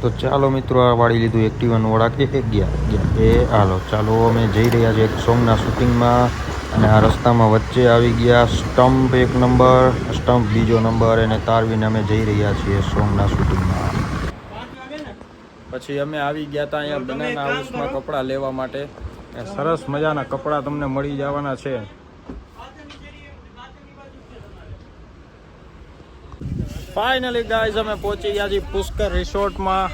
તો ચાલો મિત્રો, આ વાળી લીધું એક્ટિવાનું વળાંક એ હાલો ચાલો અમે જઈ રહ્યા છીએ એક સોંગના શૂટિંગમાં. અને આ રસ્તામાં વચ્ચે આવી ગયા સ્ટમ્પ 1 નંબર, સ્ટમ્પ 2 નંબર અને તારવીને અમે જઈ રહ્યા છીએ સોંગના શૂટિંગમાં. પછી અમે આવી ગયા હતા અહીંયા બનાના હાઉસમાં કપડાં લેવા માટે. સરસ મજાના કપડાં તમને મળી જવાના છે. ફાઇનલી ગાઈઝ અમે પહોંચી ગયા છીએ પુષ્કર રિસોર્ટમાં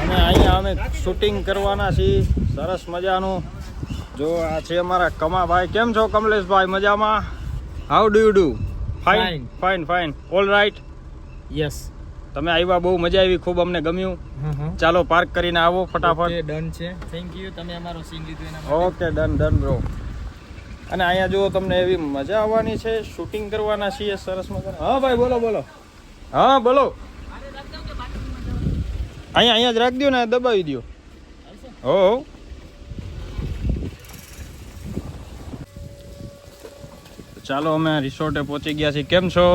અને અહીંયા અમે શૂટિંગ કરવાના છીએ સરસ મજાનું. જો આ છે અમારા કમાભાઈ. કેમ છો કમલેશભાઈ? મજામાં? How do you do? Fine fine fine all right. Yes, તમે આવ્યા, બહુ મજા આવી, ખૂબ અમને ગમ્યું. ચાલો પાર્ક કરીને આવો ફટાફટ. ડન છે. થેન્ક યુ, તમે અમારો સીન લીધો એના માટે. Okay done done bro. અને અહીંયા જુઓ, તમને એવી મજા આવવાની છે. શૂટિંગ કરવાના છીએ સરસ મજાના. હા ભાઈ બોલો બોલો. હા બોલો. અહીંયા જ રાખી દો ને, દબાવી દો. હો ચાલો અમે રિસોર્ટે પહોંચી ગયા છીએ. કેમ છો?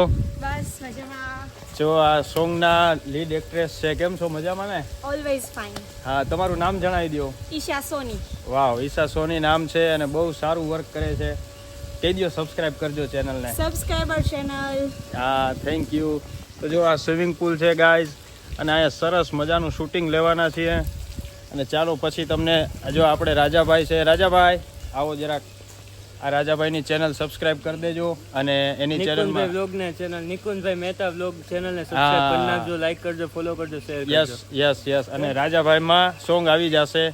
બસ મજામાં. જો આ સોંગના લીડ એક્ટ્રેસ છે. કેમ છો? મજામાં ને? Always fine. હા, તમારું નામ જણાવી દો. ઈશા સોની. વાવ, ઈશા સોની નામ છે અને બહુ સારું વર્ક કરે છે. કહી દો સબસ્ક્રાઇબ કરજો ચેનલને. Subscriber channel. હા, થેન્ક યુ. તો જો આ સ્વિમિંગ પુલ છે ગાઈઝ અને અહીંયા સરસ મજાનું શૂટિંગ લેવાના છીએ. અને ચાલો પછી તમને, જો આપણે રાજાભાઈ છે. રાજાભાઈ આવો જરાક. આ રાજાભાઈની ચેનલ સબસ્ક્રાઇબ કરી દેજો અને એની ચેનલમાં વ્લોગને ચેનલ નિકુંજભાઈ મહેતા વ્લોગ ચેનલને સબસ્ક્રાઇબ કરી નાખજો, લાઈક કરજો, ફોલો કરજો, શેર કરજો. Yes yes yes. અને રાજાભાઈમાં સોંગ આવી જશે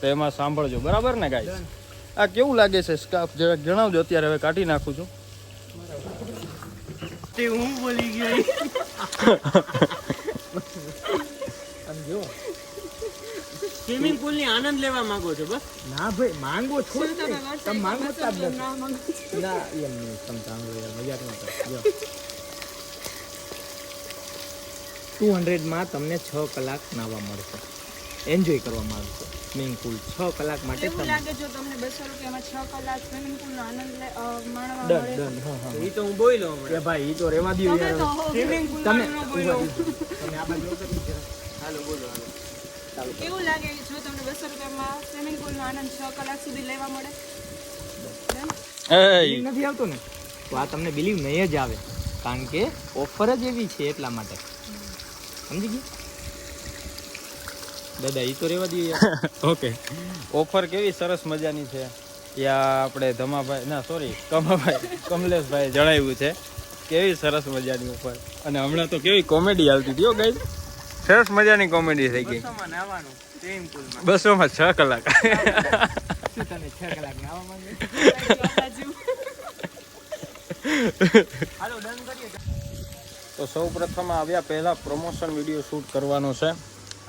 તો એમાં સાંભળજો, બરાબર ને ગાઈઝ? આ કેવું લાગે છે સ્કાર્ફ? જરાક જણાવજો. અત્યારે હવે કાઢી નાખું છું. હું બોલી ગયો. સ્વિમિંગ પુલ ની આનંદ લેવા માંગો છો? બસ ના ભાઈ, માંગો છો જ નહીં. તમે માંગો જ નથી. ના માંગો. ના એમ નહીં, તમે સાંભળો યાર, મજાક ન કરો. જો 200 માં તમને 6 કલાક નાહવા મળશે, એન્જોય કરવા મળશે. સ્વિમિંગ પુલ 6 કલાક માટે એવું તમે લાગે જો તમને 200 રૂપિયામાં 6 કલાક સ્વિમિંગ પુલ નો આનંદ માણવા ડન મળે. ડન. હા હા, એ તો હું બોલ્યો એ ભાઈ, એ તો રેવા દો તમે યાર. તો સ્વિમિંગ પુલ તમે નો બોલો. તમે આ બાજુ આવતા નથી જરા. હાલો બોલો હાલો. એવું લાગે જો તમને 200 રૂપિયામાં સ્વિમિંગ પુલ નો આનંદ 6 કલાક સુધી લેવા મળે. બિલીવ નથી આવતો ને, તો આ તમને બિલીવ નહીં જ આવે, કારણ કે ઓફર જ એવી છે એટલા માટે. સમજી ગઈ દાદા? એ તો રેવા દઈએ યાર. ઓકે. ઓફર કેવી સરસ મજાની છે. ત્યાં આપણે ધમાભાઈ, ના સોરી, કમલેશભાઈ જણાવ્યું છે. કેવી સરસ મજાની ઓફર. અને હમણાં તો કેવી કોમેડી આવતી હતી હો ગાઈસ. સરસ મજાની કોમેડી થઈ ગઈ. 200 માં નાવાનું સ્વિમિંગ પુલ માં. 200 માં 6 કલાક. શું તને 6 કલાક નાવા માંગે? હાલો ડન કરીએ. તો સૌ પ્રથમ આવ્યા પહેલા પ્રમોશન વિડીયો શૂટ કરવાનો છે.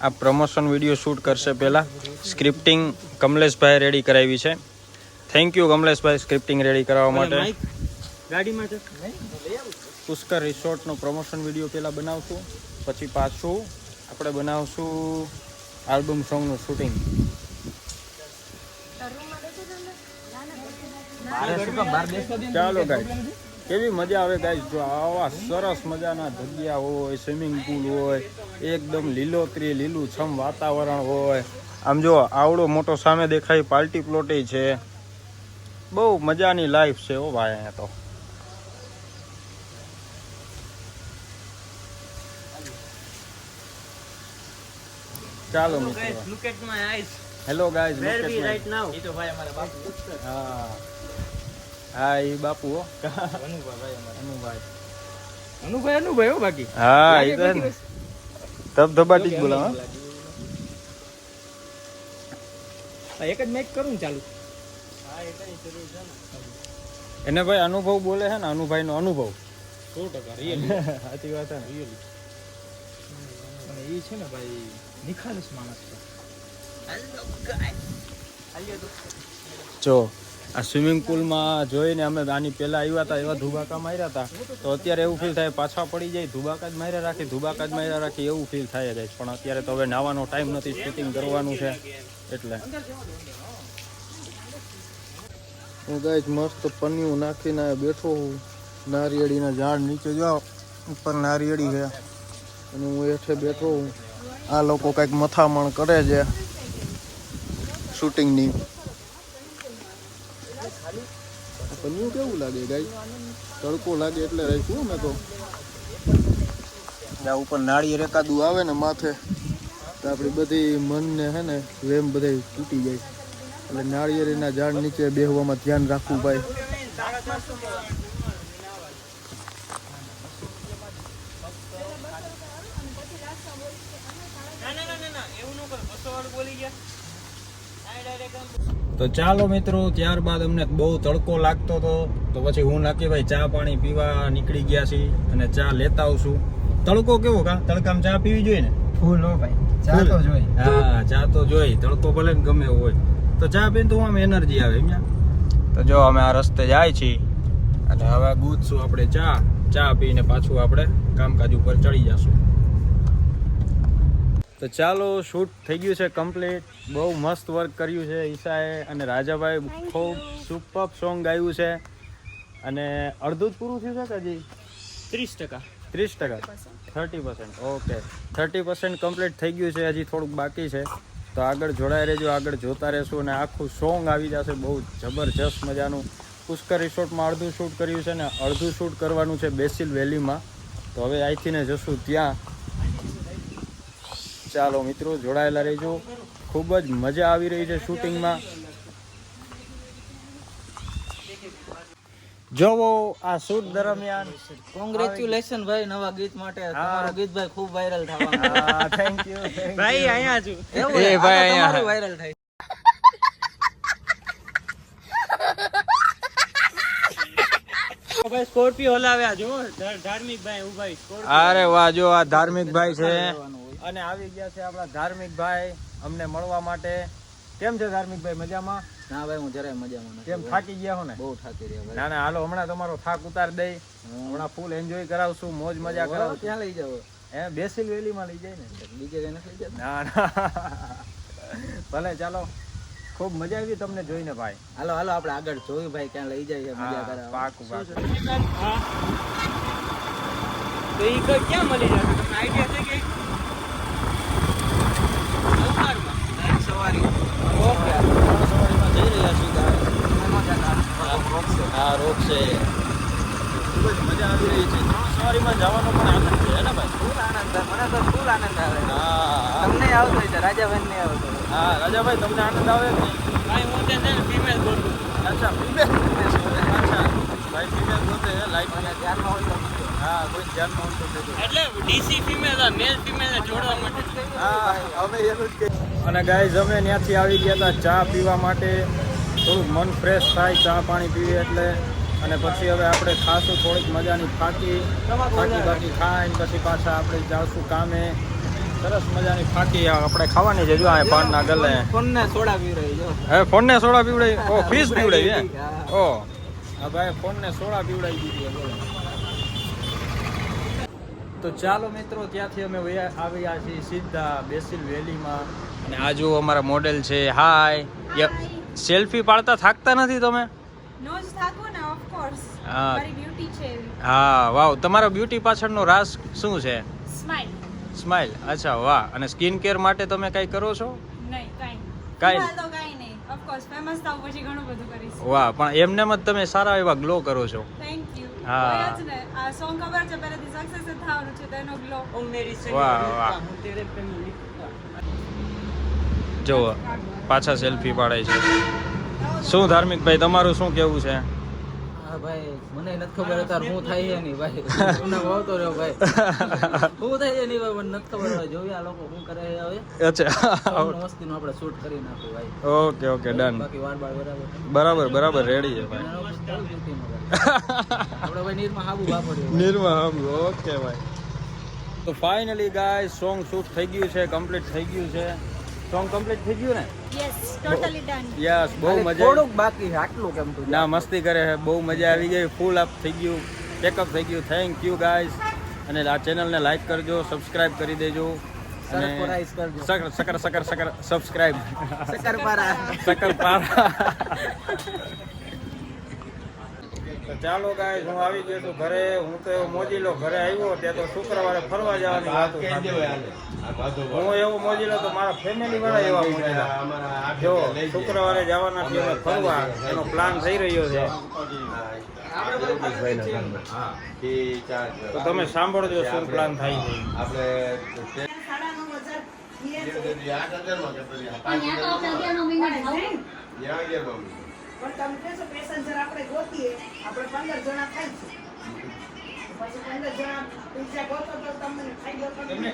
આ પ્રમોશન વિડીયો શૂટ કરશે પહેલા. સ્ક્રિપ્ટિંગ કમલેશભાઈ રેડી કરાવી છે. Thank you Kamleshbhai, scripting ready કરાવવા માટે. ગાડીમાં છે પુષ્કર રિસોર્ટનો પ્રમોશન વિડીયો પહેલાં બનાવશું, પછી પાછું આપણે બનાવશું આલ્બમ સોંગનું શૂટિંગ. ચાલો ગાઈસ, કેવી મજા આવે ગાઈસ. જો આવા સરસ મજાના જગ્યા હોય, સ્વિમિંગ પુલ હોય, એકદમ લીલોતરી લીલું છમ વાતાવરણ હોય. આમ જો આવડો મોટો સામે દેખાય પાર્ટી પ્લોટ છે. બહુ મજાની લાઈફ છે ઓ ભાઈ અહીંયા તો. ચાલો મિત્રો, look at my eyes, hello guys, where we right now. એ તો ભાઈ અમારા બાપુ. હા હા, એ બાપુ હો. અનુભાઈ અમારા. અનુભાઈ અનુભાઈ હો બાકી. હા, એ તો ધબધબાટી જ બોલાવ. એક જ મેચ કરું ને ચાલુ. એને ભાઈ અનુભવ બોલે છે ને, અનુભાઈ નો અનુભવ. 100% રિયલી. સાચી વાત છે ને. રિયલી. અને એ છે ને ભાઈ નિખાલસ માણસ છે. જો આ સ્વિમિંગ પુલમાં જોઈને અમે આની પહેલા આવ્યા હતા, એવા ધુબાકા માર્યા હતા. તો અત્યારે એવું ફીલ થાય પાછા પડી જાય, ધુબાકા જ માર્યા રાખી એવું ફીલ થાય જાય. પણ અત્યારે તો હવે નાવાનો ટાઈમ નથી, શૂટિંગ કરવાનું છે એટલે. હું ગાઈસ મસ્ત પન્યું નાખીને બેઠો હું નારિયેળીના ઝાડ નીચે. જો ઉપર નારિયેળી છે અને હું હેઠે બેઠો હું. આ લોકો કંઈક મથામણ કરે છે શૂટિંગની. પન્યું કેવું લાગે ગાઈ? તડકો લાગે એટલે રાખ્યું મેં તો. ત્યાં ઉપર નાળિયેર એકાદું આવે ને માથે તો આપણી બધી મનને હે ને વેમ બધા તૂટી જાય. એટલે નાળિયેરીના ઝાડ નીચે બેહવામાં ધ્યાન રાખવું ભાઈ. તો ચાલો મિત્રો, ત્યારબાદ અમને બહુ તડકો લાગતો હતો તો પછી હું નક્કી ભાઈ ચા પાણી પીવા નીકળી ગયા છીએ અને ચા લેતા આવશું. તડકો કેવો કા? તડકામાં ચા પીવી જોઈએ ને? ફૂલ હો ભાઈ, ચા તો જોઈ. હા, ચા તો જોઈ. તડકો ભલે ને ગમે એવો હોય તો ચા પીને તો આમ એનર્જી આવે એમ. તો જો અમે આ રસ્તે જાય છીએ અને હવે ગૂંથશું આપણે ચા પીને પાછું આપણે કામકાજ ઉપર ચડી જશું. તો ચાલો, શૂટ થઈ ગયું છે કમ્પ્લીટ. બહુ મસ્ત વર્ક કર્યું છે ઈશાએ અને રાજાભાઈ. ખૂબ સુપર સોંગ ગાયું છે અને અડધું જ પૂરું થયું છે કે હજી 30%. 30%. ઓકે, 30% કમ્પ્લીટ થઈ ગયું છે. હજી થોડુંક બાકી છે તો આગળ જોડાઈ રહેજો, આગળ જોતા રહેશું અને આખું સોંગ આવી જશે બહુ જબરજસ્ત મજાનું. પુષ્કર રિસોર્ટમાં અડધું શૂટ કર્યું છે ને અડધું શૂટ કરવાનું છે બેસિલ વેલીમાં. તો હવે અહીંથી ને જશું ત્યાં. ચાલો મિત્રો, જોડાયેલા રહેજો. ખૂબ જ મજા આવી રહી છે શૂટિંગમાં. જોવો આ શૂટ દરમિયાન. કોંગ્રેચ્યુલેશન ભાઈ નવા ગીત માટે. તમારું ગીત ભાઈ ખૂબ વાયરલ થવાનું. થેન્ક યુ ભાઈ અહીંયા છું. એ ભાઈ અહીંયા વાયરલ થાય. ભાઈ સ્કોર્પિયો હલાવ્યા જો ધાર્મિક ભાઈ ઉભાઈ. અરે વાહ, જો આ ધાર્મિક ભાઈ છે અને આવી ગયા છે આપણા ધાર્મિક ભાઈ અમને મળવા માટે. કેમ છે ધાર્મિક ભાઈ? મજામાં? ના ભાઈ, હું જરાય મજામાં નથી. કેમ, થાકી ગયા હો ને? બહુ થાકી રહ્યા ભાઈ. ના હાલો, હમણાં તમારો થાક ઉતાર દઈ. હમણાં ફૂલ એન્જોય કરાવશું, મોજ મજા કરાવશું. ક્યાં લઈ જાવ? બેસિલ વેલીમાં લઈ જાય ને. બીજે કઈ નથી લઈ જતા? ના ભલે, ચાલો. ખૂબ મજા આવી તમને જોઈને ભાઈ. હાલો આપણે આગળ જોયું ભાઈ ક્યાં લઈ જાય મજા કરાવવા. પાકું. તો ઈ ક્યાં મળી જશે? તમને આઈડિયા છે કે? સવારી. ઓકે. સવારીમાં જઈ રહ્યા છીએ. હા, રોક છે. ખૂબ જ મજા આવી રહી છે. સવારીમાં જવાનો પણ આનંદ છે ને ભાઈ? ફૂલ આનંદ થાય. મને તો ફૂલ આનંદ આવે. હા, તમને આવતો હોય છે, રાજાભાઈ ને આવતો. હા રાજાભાઈ, તમને આનંદ આવે કે નહીં? ભાઈ હું ત્યાં ફિમેલ બોલું. અચ્છા, ફિમેલ. અચ્છા ભાઈ, ફિમેલ બોલતે લાઈટ. મને ધ્યાનમાં હોય તો હા, કોઈ ધ્યાનમાં હોય તો દેજો. એટલે ડીસી ફિમેલ મેલ ફિમેલ ને જોડવા માટે. હા, અમે એવું જ કહીએ. અને ગાઈઝ, અમે ત્યાંથી આવી ગયા હતા ચા પીવા માટે. થોડુંક મન ફ્રેશ થાય ચા પાણી પીએ એટલે. અને પછી હવે આપણે ખાશું થોડીક મજાની બાકી ખાઈને પછી પાછા આપણે જાવશું કામે. સરસ મજાની ફાકી આપણે ખાવાની છે. જો આ પાનના ગલે ફોનને સોડા પી રહી જો. હવે ફોનને સોડા પીવડાવી. ઓ, ફીસ પીવડાવી હે? ઓ હા ભાઈ, ફોનને સોડા પીવડાવી દીધી. તો ચાલો મિત્રો, ત્યાંથી અમે આવ્યા છીએ સીધા બેસિલ વેલીમાં. અને આ જો અમારા મોડેલ છે. હાય. સેલ્ફી પાડતા થાકતા નથી તમે? નો જ થાકો ને, ઓફ કોર્સ. હા. મારી બ્યુટી છે એવી. હા, વાવ. તમારા બ્યુટી પાછળનો રાઝ શું છે? સ્માઈલ. સ્માઇલ. અચ્છા, વાહ. અને સ્કિન કેર માટે તમે કાંઈ કરો છો? નહીં, કાંઈ કાંઈ? તો કાંઈ નહીં. ઓફ કોર્સ ફેમસ થાવ પછી ઘણું બધું કરીશ. વાહ, પણ એમનેમ જ તમે સારા એવા ગ્લો કરો છો. Thank you. હા. હોય જ ને. આ સોંગ ખબર છે પહેલેથી સક્સેસ જ થવાનું છે તેનો ગ્લો. ઓ મેરી વાહ, વાહ. હું તેરે પે લિખતા. જો પાછા સેલ્ફી પાડે છે. શું ધાર્મિકભાઈ, તમારું શું કેવું છે? હા ભાઈ, મને નથી ખબર અત્યારે શું થાય છે નહીં ભાઈ. તમને આવતો રહ્યો ભાઈ. શું થાય છે નહીં ભાઈ, મને નથી ખબર. હવે જોઈએ આ લોકો શું કરે છે હવે. અચ્છા, મસ્તીનું આપણે શૂટ કરી નાખું ભાઈ. Okay done. બાકી વાર બરાબર બરાબર રેડી છે ભાઈ. આપણે ભાઈ નીરમાં હાબુ વાપર્યું. નિર્મા, ઓકે ભાઈ. તો ફાઇનલી ગાઈસ, સોંગ શૂટ થઈ ગયું છે, કમ્પ્લીટ થઈ ગયું છે. સોંગ કમ્પ્લીટ થઈ ગયું ને? Yes, totally done. યસ, બહુ મજા. થોડુંક બાકી છે, આટલું કેમ તું? ના, મસ્તી કરે છે. બહુ મજા આવી ગઈ. ફૂલ અપ થઈ ગયું, પેકઅપ થઈ ગયું. Thank you guys. અને આ ચેનલને લાઈક કરજો, સબસ્ક્રાઇબ કરી દેજો. અને સરપ્રાઈઝ કરજો. સકર સબસ્ક્રાઇબ. શકરપારા. શકરપારા. તો ચાલો ગાઈસ હું આવી ગયો છું ઘરે. હું તો એવો મોજીલો ઘરે આવ્યો ત્યાં તો શુક્રવારે ફરવા જવાની વાત હું એવો મોજીલો તો મારા ફેમિલી વાળા એવા મોજીલા જો શુક્રવારે જવાના છીએ અમે ફરવા એનો પ્લાન થઈ રહ્યો છે. તો તમે સાંભળજો શું પ્લાન થાય છે. પણ તમે કહેશો પેસેન્જર આપણે ગોતીએ આપણે 15 જણા થાય છે પછી 15 જણા બીજા ગોતો તો તમને થઈ ગયો તમને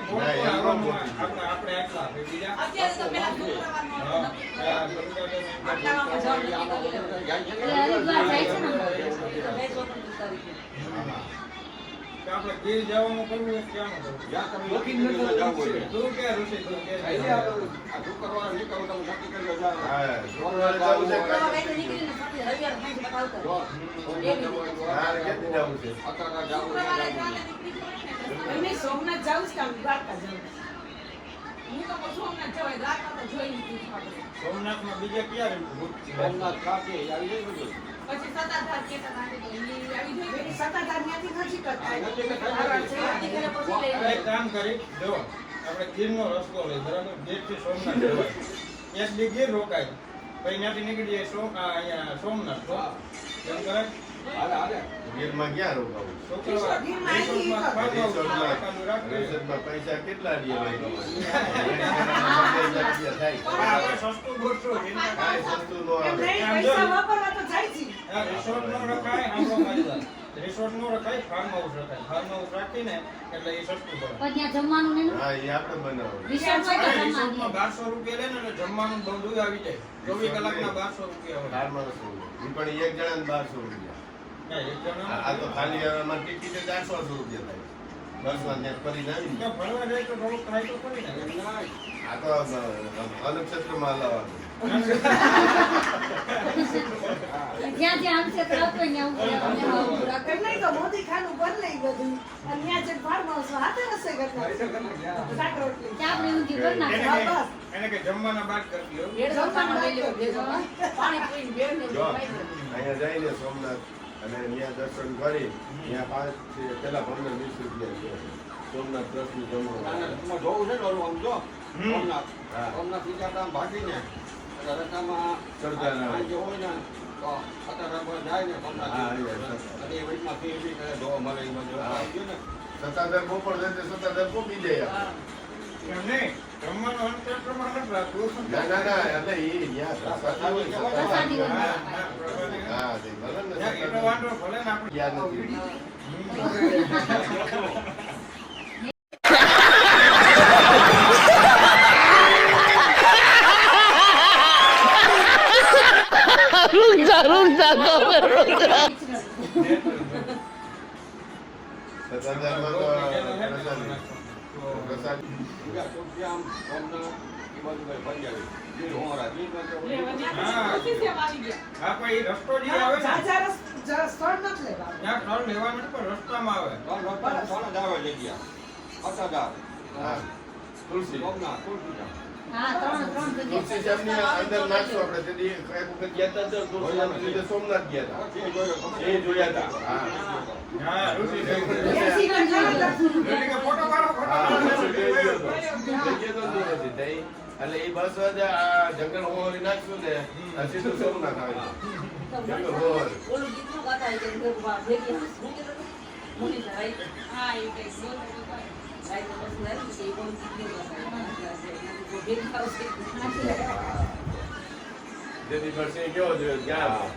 આપણે એટલા બીજા અત્યારે તો પેલા શુક્રવારનો આપણે ગીર જવાનું કરવું હોય ક્યાં કરવું તું કે ઋષિ તું કે સોમનાથ જાઉં છું દ્વારકા જાઉં હું તો સોમનાથ જવાય દ્વારકા તો જોઈ લીધું સોમનાથમાં બીજે ક્યાં સોમનાથ ખાતે આવી જાય બધું. પછી સતાધાર કેતા નાખી તો આવી જોઈએ સતાધાર ત્યાંથી નજીક જ થાય એક કામ કરી જો આપણે ગીરનો રસ્તો લઈ બરાબર ગીરથી સોમનાથ જવાય એક દી ગીર રોકાય પછી ત્યાંથી નીકળી જાય અહીંયા સોમનાથ એમ કરે ગીરમાં ક્યાં રોકાવું? પૈસા કેટલા દે સસ્તું ગોઠવું સસ્તું નો આવે. પૈસા વાપરવા તો જાય છે રિસોર્ટ નો રખાય આંબો મારી રિસોર્ટ નો રખાય ફાર્મ હાઉસ રખાય ફાર્મ હાઉસ રાખીને એટલે એ સસ્તું પડે. પણ ત્યાં જમવાનું નહીં ને? હા એ આપણે બનાવવાનું. રિસોર્ટ હોય તો રિસોર્ટમાં જમવાનું 1200 રૂપિયા લે ને એટલે જમવાનું બધું આવી જાય 24 કલાકના 1200 રૂપિયા હોય. ચાર માણસો હોય. ઈ પણ એક જણાને 1200 રૂપિયા. ના, એક જણા આ તો ખાલી અમારી ટિકિટ 400 રૂપિયા થાય. બસમાં ત્યાં ફરીને આવી. ત્યાં ફરવા જાય તો થોડુંક ટ્રાય તો કરી ને આ તો અલગ ક્ષેત્રમાં લાવવાનું. જ્યાં જ્યાં આમ ક્ષેત્ર હતું ત્યાં ઉપર એમ નહીં તો મોદી ખાનું બદલાઈ બધું અને ત્યાં જે ફાર્મ હાઉસ હાથે રસોઈ કરતા શાક રોટલી ત્યાં આપણે ઊંધી કરી નાખીએ. એને કે જમવાના બાદ કરતી હો. જમવાનું લઈ લેવું પાણી પીને બેન જો અહીંયા જઈને સોમનાથ અને ત્યાં દર્શન કરી ત્યાં 5 પેલા 15-20 રૂપિયા છે. સોમનાથ ટ્રસ્ટનું જમવાનું. જોવું છે ને ઓલું આમ જો સોમનાથ હા. સોમનાથ બીજા કામ ભાગીને રસ્તામાં સરદારના હોય. જે હોય ને તો અત્યારે જાય ને સોમનાથ હા, અને હા. એ વચમાં ફી ફી કરે જોવા મળે એમાં જો હા. આવ્યું ને સત્તાધાર બપોર જાય તો સત્તાધાર પોપી જાય આપણે. એમ નહીં જમવાનું અંતર પ્રમાણ નથી રાખવું. ના એટલે એ ત્યાં પ્રસાદી હોય, પ્રસાદી હોય. હા, હા, પ્રસાદી. હા તે ભલે ને ત્યાં એટલો વાંધો ભલે ને આપણે યાદ નથી. સત્તાધારમાં તો પ્રસાદી. બીજા ચોથી આમ સોમનાથ એ બધું કઈ ફરી આવી ગીર હોરા ગીર હા પણ એ રસ્તો જે આવે ને સ્થળ નથી લેવા ત્યાં સ્થળ લેવાનું નથી પણ રસ્તામાં આવે સોના જ આવે જગ્યા અટાદાર હા તુલસી સોમનાથ તુલસીધામ હા, ત્રણ તુલસી જગ્યા. શ્યામની અંદર નાખશું આપણે તેથી એક વખત ગયા હતા તો તુલસીશ્યામની લીધે સોમનાથ ગયા હતા. એ જોયો એ જોયા હતા. હા હા ઋષિ દેવ. બેસી પણ જવાનું. ઋષિ કે ફોટો પાડો ફોટો હા, પાડો. જગ્યાએ ગયો હતો. જગ્યાએ તો દૂર હતી. તઈ એટલે એ બસ જ આ જંગલ હોરી નાખશું ને આ સીધું સોમનાથ આવે છે. જંગલ હોર. હા એ કઈ જેથી વર્ષે કેવો જોયો ક્યાં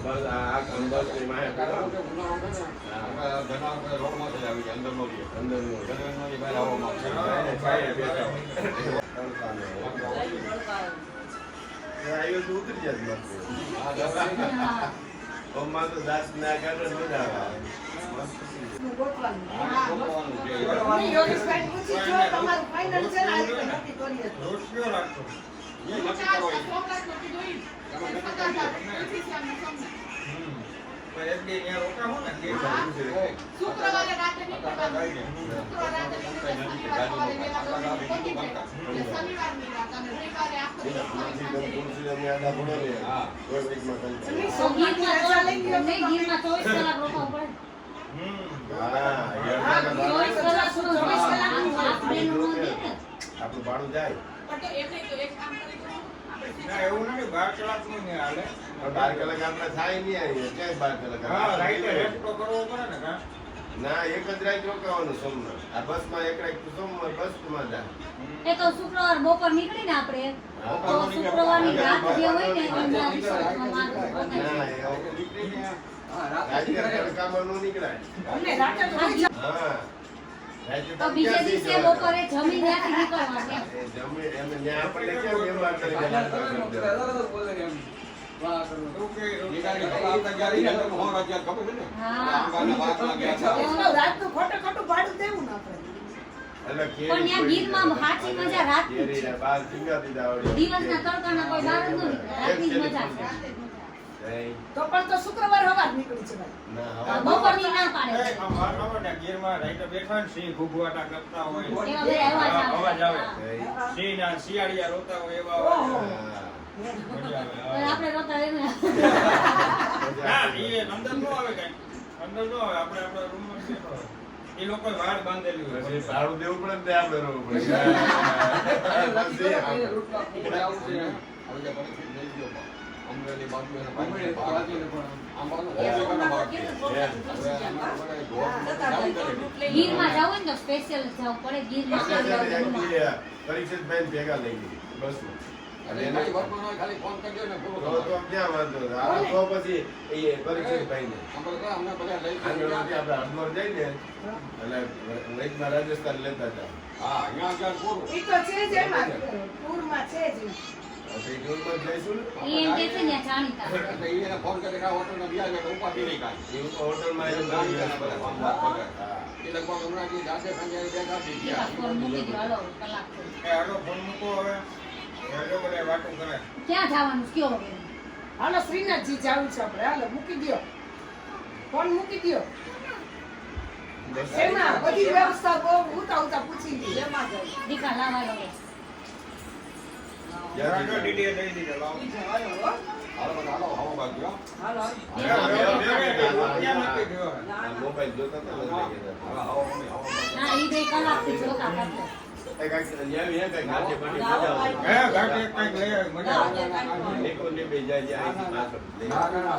બસ આ બસની માહે રોડમાં જ આવી જાય અંદરનો જે અંદરનું અંદરનો જે બહાર આવવામાં એને છાંયે બેઠા હોય. આવ્યો તો ઉતરી જાય મત. હા. ઓમાં તો દાસ ના કારણે મજા આવે. ગોઠવાનું આવવાનું છે યોગેશભાઈ પૂછી જો તમારું ફાઇનલ છે ને આ રીતે નક્કી કરીએ તો રોટલીઓ રાખજો. એ નક્કી કરો એ. તો એક દી ત્યાં રોકાવું ને કે શુક્રવારે રાતે અટાદાર આવી શુક્રવારે રાતે જાય. શનિવારની રાત અને રવિવારે આખો હા. કોઈ weekમાં કંઈ. તો ગીરમાં રજા લઈ ગયો નહીં, ગીરમાં 24 કલાક રોકાવું પડે. હા, ચોવીસ કલાક નું 24 કલાક નું આપણે નું ન દે ને. આપણું ભાડું જાય. ના એવું નથી 12 કલાકનું નહીં હાલે. પણ 12 કલાક આપણે થાય નહીં આવીએ. ક્યાંય 12 કલાક? હા રાઈતે રેસ્ટ તો કરવો પડે ને કા. ના, એક જ રાત રોકાવાનું સોમનાથ. આ બસમાં એક રાત સોમવાર બસમાં જાય. એ તો શુક્રવાર બપોર નીકળી ને આપણે તો શુક્રવારની રાત જે હોય ને એમના રિસોર્ટમાં મારું ના, પોતાનું. એવું નીકળીને રાતે તડકામાં ન નીકળાય. અમને રાતે તો હોય જ. હા. રાતે તો બીજે દિવસે બપોરે જમી ત્યાંથી નીકળવાનું એમ. એ જમે એમ ત્યાં આપણને કેમ વ્યવહાર કરી દેવાનો? તું કે નિકાલી ખબર આવતા ગયા રહી ને તો હોર અત્યારે ખબર છે ને હા. આંબાના વાતમાં ગયા હતા. તો રાતનું ખોટું ભાડું દેવું ને આપણે. એટલે પણ ત્યાં ગીરમાં સાચી મજા રાતની જ છે. કેરીના બાર ટીંગા દીધા આવડે. દિવસના તડકાના કોઈ બહાર જ ન નીકળે. રાતની જ મજા છે. નહીં. તો પણ તો શુક્રવાર હવાર નીકળી જવાય. ના, આ હવે બપોરની ના પાડે છે. આમ વાત આવે ને ગીરમાં રાઈતે બેઠા ને સિંહ ઘૂઘવાટા કરતા હોય એવા બધા અવાજ આવે. અવાજ આવે. હા. નહીં. સિંહ ના શિયાળિયા રોતા હોય એવા ઓહો. અવાજ હા. મજા આવે. પણ આપણે રોતા હોય ને. ના એ અંદર નો આવે કઈ અંદર નો આવે આપણે આપણા રૂમમાં બેઠો હોય. એ લોકો વાડ બાંધેલી હોય પછી ભાડું દેવું પડે ને તે આપણે રહેવું પડે. પછી આપણે. હવે જે પરિસ્થિતિ થઈ ગયો પણ અમરેલી બાજુ એના અમરેલી ભાઈ બાજુ ને પણ આંબાનો એ ઓછો લોકોના ભાગ તો છે. કેટલું પ્રોગ્રામ હવે થશે આના ત્યાં. બધા ગોળમાં જાવું કરે. ગીરમાં જવું હોય ને તો સ્પેશિયલ જવું પડે ગીરમાં પરીક્ષિત સ્પેશિયલ ભાઈ ભેગા લઈ ગઈ બસમાં. અને એનાથી વર્તમાન હોય ખાલી ફોન કરી દો ને પૂરું તો કરો. ક્યાં વાંધો છે? આપણે તો પછી એ પરીક્ષિત ભાઈને આપણે તો અમને બધા લઈ આંગણવાડી ગયા. આપણે હરદોર જઈને એટલે વૈદમાં રાજસ્થાન લેતા હતા. હા અહીંયા આગળ પૂરું. ઈ તો છે જ એમાં. પૂરમાં છે જ ઈ. આપણે ટૂરમાં જ જઈશું ને. એ એમ કે છે ને જાણીતા એટલે એને ફોન કરી કે આ હોટલનો વ્યાજ એટલે ઉપાધિ નહીં કાંઈ. એ હોટલમાં એ લોકો ગાંધીના બધા કામ વાત કરે. હા. એ લગભગ હમણાં જે જાતે સાંજે બેઠા થઈ ગયા. ફોન મૂકી દો હાલો કલાક થઈ. એ હાલો ફોન મૂકો હવે હવે બધા વાતો કરે ક્યાં જવાનું છે? કયો હવે હાલો શ્રીનાથજી જાવું છે આપણે. હાલો મૂકી દ્યો. ફોન મૂકી દ્યો. બસ. શેમાં? બધી વ્યવસ્થા બહુ ઉતા પૂછી લી. શેમાં જવું? દીકરા લાવા લો રાજો ડીડીએ દઈ દીધો લાવો હાલો, હો. હાલો બધા હાલો હવા બાજુ હો. હાલો. ક્યાં નક્કી થયો આ મોબાઈલ જોતા હતા ને એટલે કહેતા. હા હવા મમ્મી હવા બાજુ. ના ઈ બે કલાકથી જોતા કરતો એ કાંઈક ન્યાય હે કાંઈક હાથે પાણી મજા આવે. હે ઘાટે કઈક લઈ આવી, મજા આવે નિકો નિબી જાય છે અહીંથી પાછળ. ના ના ના